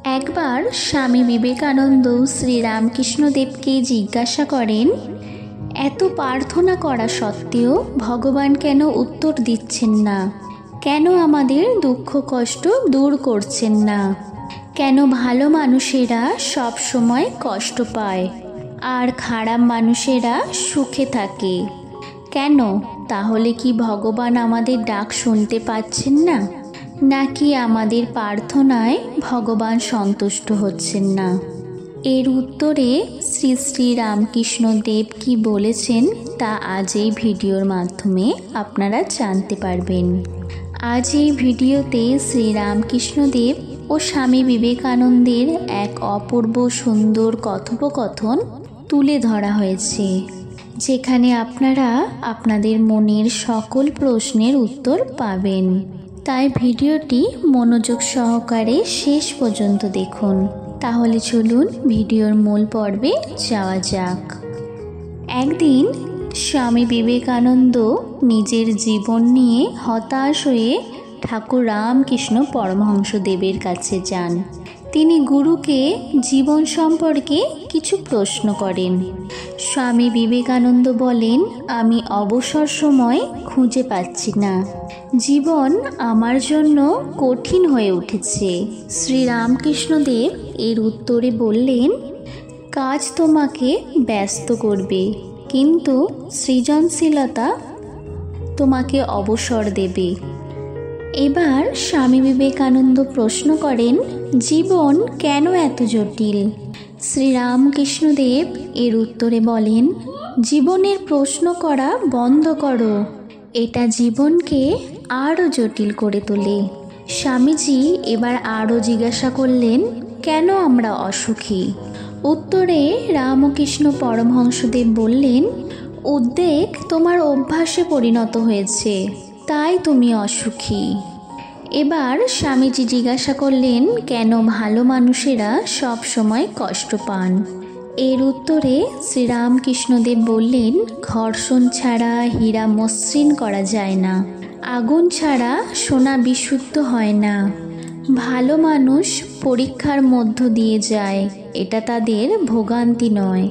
একবার স্বামী বিবেকানন্দ শ্রীরামকৃষ্ণদেবকে জিজ্ঞাসা করেন, এত প্রার্থনা করা সত্ত্বেও ভগবান কেন উত্তর দিচ্ছেন না? কেন আমাদের দুঃখ কষ্ট দূর করছেন না? কেন ভালো মানুষেরা সব সময় কষ্ট পায় আর খারাপ মানুষেরা সুখে থাকে? কেন? তাহলে কি ভগবান আমাদের ডাক শুনতে পাচ্ছেন না, নাকি আমাদের প্রার্থনায় ভগবান সন্তুষ্ট হচ্ছেন না? এর উত্তরে শ্রী শ্রী রামকৃষ্ণদেব কি বলেছেন তা আজ এই ভিডিওর মাধ্যমে আপনারা জানতে পারবেন। আজ এই ভিডিওতে শ্রী রামকৃষ্ণদেব ও স্বামী বিবেকানন্দের এক অপূর্ব সুন্দর কথোপকথন তুলে ধরা হয়েছে, যেখানে আপনারা আপনাদের মনের সকল প্রশ্নের উত্তর পাবেন। তাই ভিডিওটি মনোযোগ সহকারে শেষ পর্যন্ত দেখুন। তাহলে চলুন ভিডিওর মূল পর্বে যাওয়া যাক। একদিন স্বামী বিবেকানন্দ নিজের জীবন নিয়ে হতাশ হয়ে ঠাকুর রামকৃষ্ণ পরমহংসদেবের কাছে যান। তিনি গুরুকে জীবন সম্পর্কে কিছু প্রশ্ন করেন। স্বামী বিবেকানন্দ বলেন, আমি অবসর সময় খুঁজে পাচ্ছি না। জীবন আমার জন্য কঠিন হয়ে উঠেছে। শ্রীরামকৃষ্ণদেব এর উত্তরে বললেন, কাজ তোমাকে ব্যস্ত করবে, কিন্তু সৃজনশীলতা তোমাকে অবসর দেবে। এবার স্বামী বিবেকানন্দ প্রশ্ন করেন, জীবন কেন এত জটিল? শ্রীরামকৃষ্ণদেব এর উত্তরে বলেন, জীবনের প্রশ্ন করা বন্ধ করো, এটা জীবনকে আরও জটিল করে তোলে। স্বামীজি এবার আরও জিজ্ঞাসা করলেন, কেন আমরা অসুখী? উত্তরে রামকৃষ্ণ পরমহংসদেব বললেন, উদ্বেগ তোমার অভ্যাসে পরিণত হয়েছে, তাই তুমি অসুখী। এবার স্বামীজি জিজ্ঞাসা করলেন, কেন ভালো মানুষেরা সব সময় কষ্ট পান? এর উত্তরে শ্রীরামকৃষ্ণদেব বললেন, ঘর্ষণ ছাড়া হীরা মসৃণ করা যায় না, আগুন ছাড়া সোনা বিশুদ্ধ হয় না। ভালো মানুষ পরীক্ষার মধ্য দিয়ে যায়, এটা তাদের ভোগান্তি নয়।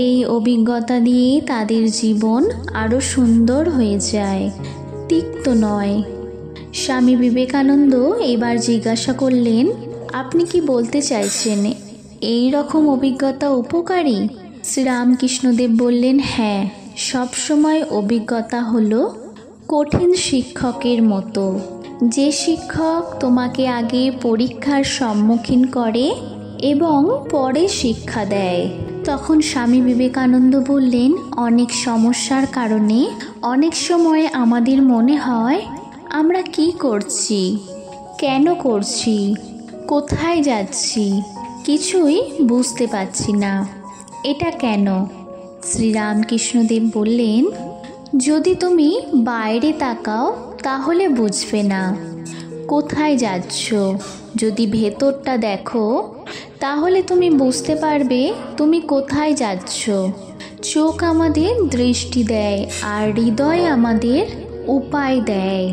এই অভিজ্ঞতা দিয়ে তাদের জীবন আরও সুন্দর হয়ে যায়, তিক্ত নয়। স্বামী বিবেকানন্দ এবার জিজ্ঞাসা করলেন, আপনি কি বলতে চাইছেন এই রকম অভিজ্ঞতা উপকারী? শ্রীরামকৃষ্ণদেব বললেন, হ্যাঁ, সবসময় অভিজ্ঞতা হলো কঠিন শিক্ষকের মতো। যে শিক্ষক তোমাকে আগে পরীক্ষার সম্মুখীন করে এবং পরে শিক্ষা দেয়। তখন স্বামী বিবেকানন্দ বললেন, অনেক সমস্যার কারণে অনেক সময় আমাদের মনে হয় আমরা কি করছি, কেন করছি, কোথায় যাচ্ছি, কিছুই বুঝতে পারছি না। এটা কেন? শ্রীরামকৃষ্ণদেব বললেন, যদি তুমি বাইরে তাকাও তাহলে বুঝবে না কোথায় যাচ্ছ। যদি ভেতরটা দেখো তাহলে তুমি বুঝতে পারবে তুমি কোথায় যাচ্ছ। চোখ আমাদের দৃষ্টি দেয় আর হৃদয় আমাদের উপায় দেয়।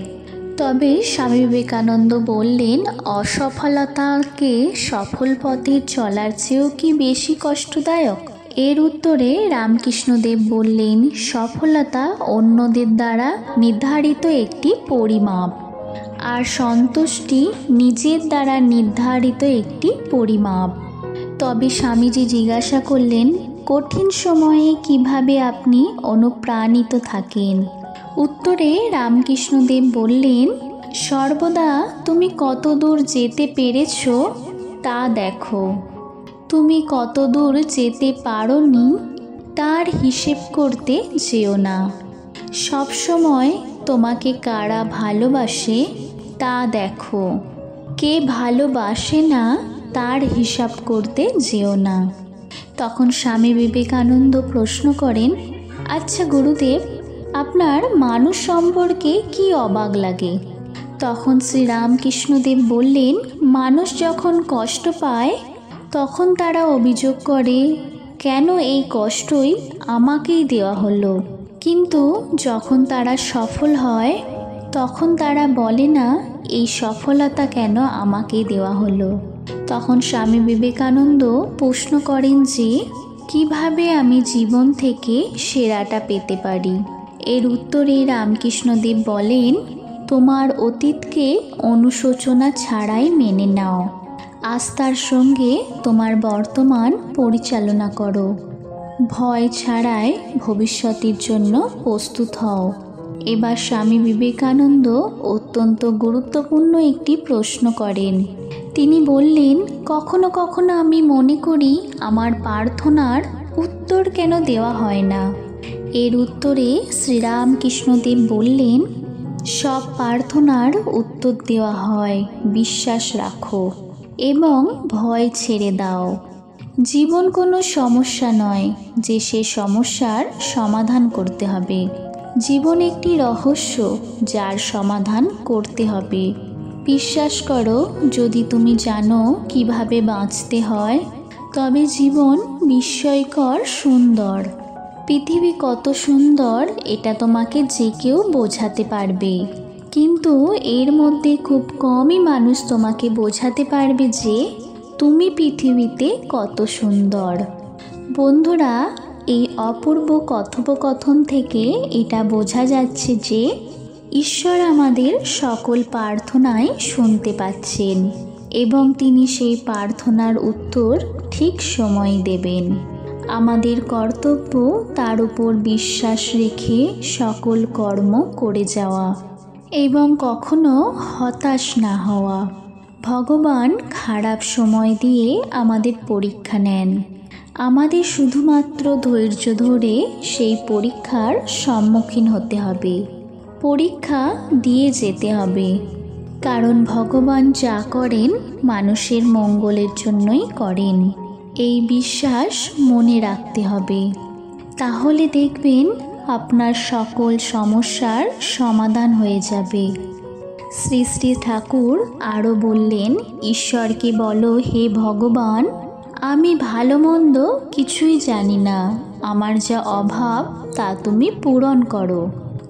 তবে স্বামী বিবেকানন্দ বললেন, অসফলতাকে সফল পথে চলার চেয়েও কি বেশি কষ্টদায়ক? এর উত্তরে রামকৃষ্ণদেব বললেন, সফলতা অন্যদের দ্বারা নির্ধারিত একটি পরিমাপ, আর সন্তুষ্টি নিজের দ্বারা নির্ধারিত একটি পরিমাপ। তবে স্বামীজি জিজ্ঞাসা করলেন, কঠিন সময়ে কিভাবে আপনি অনুপ্রাণিত থাকেন? উত্তরে রামকৃষ্ণদেব বললেন, সর্বদা তুমি কত দূর যেতে পেরেছ তা দেখো। তুমি কত দূর যেতে পারোনি তার হিসেব করতে যেও না। সবসময় তোমাকে কারা ভালোবাসে তা দেখো, কে ভালোবাসে না তার হিসাব করতে যেও না। তখন স্বামী বিবেকানন্দ প্রশ্ন করেন, আচ্ছা গুরুদেব, আপনার মানুষ সম্পর্কে কি অবাক লাগে? তখন শ্রীরামকৃষ্ণদেব বললেন, মানুষ যখন কষ্ট পায় তখন তারা অভিযোগ করে, কেন এই কষ্টই আমাকেই দেওয়া হলো। কিন্তু যখন তারা সফল হয় তখন তারা বলে না, এই সফলতা কেন আমাকে দেওয়া হলো। তখন স্বামী বিবেকানন্দ প্রশ্ন করেন যে কিভাবে আমি জীবন থেকে সেরাটা পেতে পারি। এর উত্তরে রামকৃষ্ণদেব বলেন, তোমার অতীতকে অনুশোচনা ছাড়াই মেনে নাও, আস্থার সঙ্গে তোমার বর্তমান পরিচালনা করো, ভয় ছাড়াই ভবিষ্যতের জন্য প্রস্তুত হও। এবার স্বামী বিবেকানন্দ অত্যন্ত গুরুত্বপূর্ণ একটি প্রশ্ন করেন। তিনি বললেন, কখনো কখনো আমি মনে করি আমার প্রার্থনার উত্তর কেন দেওয়া হয় না। এর উত্তরে শ্রীরামকৃষ্ণদেব বললেন, সব প্রার্থনার উত্তর দেওয়া হয়, বিশ্বাস রাখো এবং ভয় ছেড়ে দাও। জীবন কোনো সমস্যা নয় যে সে সমস্যার সমাধান করতে হবে। জীবন একটি রহস্য যার সমাধান করতে হবে। বিশ্বাস করো, যদি তুমি জানো কিভাবে বাঁচতে হয়, তবে জীবন বিস্ময়কর সুন্দর। পৃথিবী কত সুন্দর এটা তোমাকে যে কেউ বোঝাতে পারবে, কিন্তু এর মধ্যে খুব কমই মানুষ তোমাকে বোঝাতে পারবে যে তুমি পৃথিবীতে কত সুন্দর। বন্ধুরা, এই অপূর্ব কথোপকথন থেকে এটা বোঝা যাচ্ছে যে ঈশ্বর আমাদের সকল প্রার্থনাই শুনতে পাচ্ছেন এবং তিনি সেই প্রার্থনার উত্তর ঠিক সময় দেবেন। আমাদের কর্তব্য তার উপর বিশ্বাস রেখে সকল কর্ম করে যাওয়া এবং কখনো হতাশ না হওয়া। ভগবান খারাপ সময় দিয়ে আমাদের পরীক্ষা নেন, আমাদের শুধুমাত্র ধৈর্য ধরে সেই পরীক্ষার সম্মুখীন হতে হবে, পরীক্ষা দিয়ে যেতে হবে। কারণ ভগবান যা করেন মানুষের মঙ্গলের জন্যই করেন, এই বিশ্বাস মনে রাখতে হবে। তাহলে দেখবেন আপনার সকল সমস্যার সমাধান হয়ে যাবে। শ্রী শ্রী ঠাকুর আরও বললেন, ঈশ্বরকে বলো, হে ভগবান, আমি ভালো মন্দ কিছুই জানি না, আমার যা অভাব তা তুমি পূরণ করো।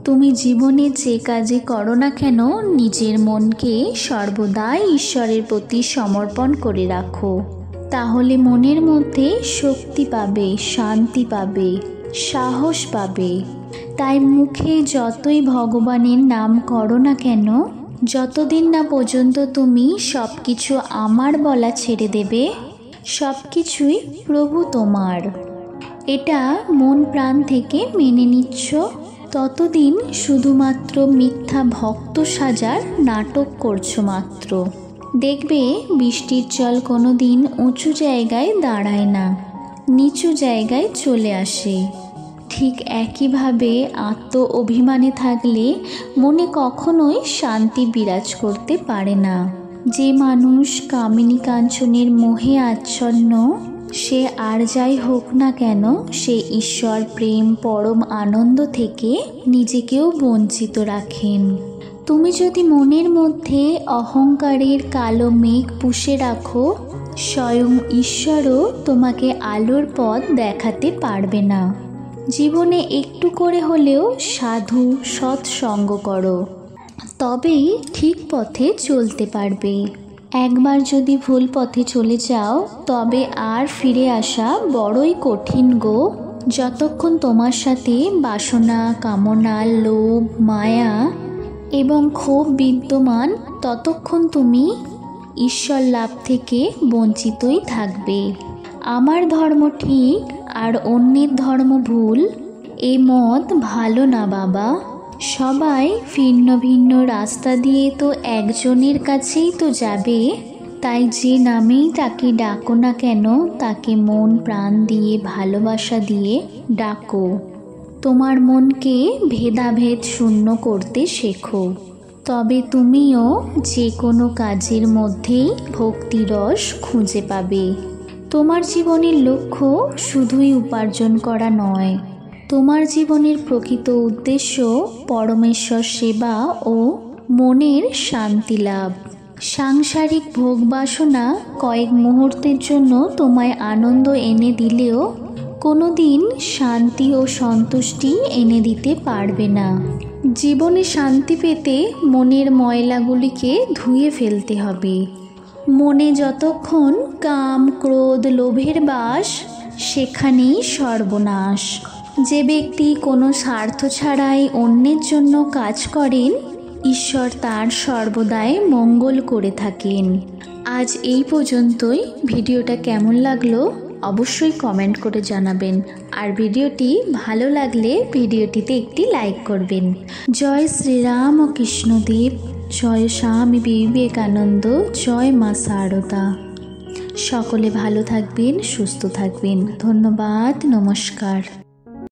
তুমি জীবনে যে কাজে করো না কেন নিজের মনকে সর্বদাই ঈশ্বরের প্রতি সমর্পণ করে রাখো, তাহলে মনের মধ্যে শক্তি পাবে, শান্তি পাবে, সাহস পাবে। তাই মুখে যতই ভগবানের নাম করো না কেন, যতদিন না পর্যন্ত তুমি সব কিছু আমার বলা ছেড়ে দেবে, সব কিছুই প্রভু তোমার, এটা মন প্রাণ থেকে মেনে নিচ্ছ, ততদিন শুধুমাত্র মিথ্যা ভক্ত সাজার নাটক করছো মাত্র। দেখবে বৃষ্টির জল কোনো দিন উঁচু জায়গায় দাঁড়ায় না, নিচু জায়গায় চলে আসে। ঠিক একইভাবে আত্ম অভিমানে থাকলে মনে কখনোই শান্তি বিরাজ করতে পারে না। যে মানুষ কামিনী কাঞ্চনের মোহে আচ্ছন্ন, সে আর যাই হোক না কেন সে ঈশ্বর প্রেম পরম আনন্দ থেকে নিজেকেও বঞ্চিত রাখেন। তুমি যদি মনের মধ্যে অহংকারের কালো মেঘ পুষে রাখো, স্বয়ং ঈশ্বরও তোমাকে আলোর পথ দেখাতে পারবে না। জীবনে একটু করে হলেও সাধু সৎসঙ্গ করো, তবেই ঠিক পথে চলতে পারবে। একবার যদি ভুল পথে চলে যাও, তবে আর ফিরে আসা বড়ই কঠিন গো। যতক্ষণ তোমার সাথে বাসনা, কামনা, লোভ, মায়া এবং ক্ষোভ বিদ্যমান, ততক্ষণ তুমি ঈশ্বর লাভ থেকে বঞ্চিতই থাকবে। আমার ধর্ম ঠিক আর অন্যের ধর্ম ভুল, এ মত ভালো না বাবা। সবাই ভিন্ন ভিন্ন রাস্তা দিয়ে তো একজনের কাছেই তো যাবে। তাই যে নামেই তাকে ডাকো না কেন, তাকে মন প্রাণ দিয়ে ভালোবাসা দিয়ে ডাকো। তোমার মনকে ভেদাভেদ শূন্য করতে শেখো, তবে তুমিও যে কোনো কাজের মধ্যেই ভক্তিরস খুঁজে পাবে। তোমার জীবনের লক্ষ্য শুধুই উপার্জন করা নয়, তোমার জীবনের প্রকৃত উদ্দেশ্য পরমেশ্বর সেবা ও মনের শান্তি লাভ। সাংসারিক ভোগবাসনা কয়েক মুহূর্তের জন্য তোমায় আনন্দ এনে দিলেও কোনো দিন শান্তি ও সন্তুষ্টি এনে দিতে পারবে না। জীবনে শান্তি পেতে মনের ময়লাগুলিকে ধুয়ে ফেলতে হবে। মনে যতক্ষণ কাম ক্রোধ লোভের বাস, সেখানেই সর্বনাশ। যে ব্যক্তি কোনো স্বার্থ ছাড়াই অন্যের জন্য কাজ করেন, ঈশ্বর তার সর্বদাই মঙ্গল করে থাকেন। আজ এই পর্যন্তই। ভিডিওটা কেমন লাগলো অবশ্যই কমেন্ট করে জানাবেন, আর ভিডিওটি ভালো লাগলে ভিডিওটিতে একটি লাইক করবেন। জয় শ্রীরাম ও কৃষ্ণদেব, জয় স্বামী বিবেকানন্দ, জয় মা শারদা। সকলে ভালো থাকবেন, সুস্থ থাকবেন। ধন্যবাদ, নমস্কার।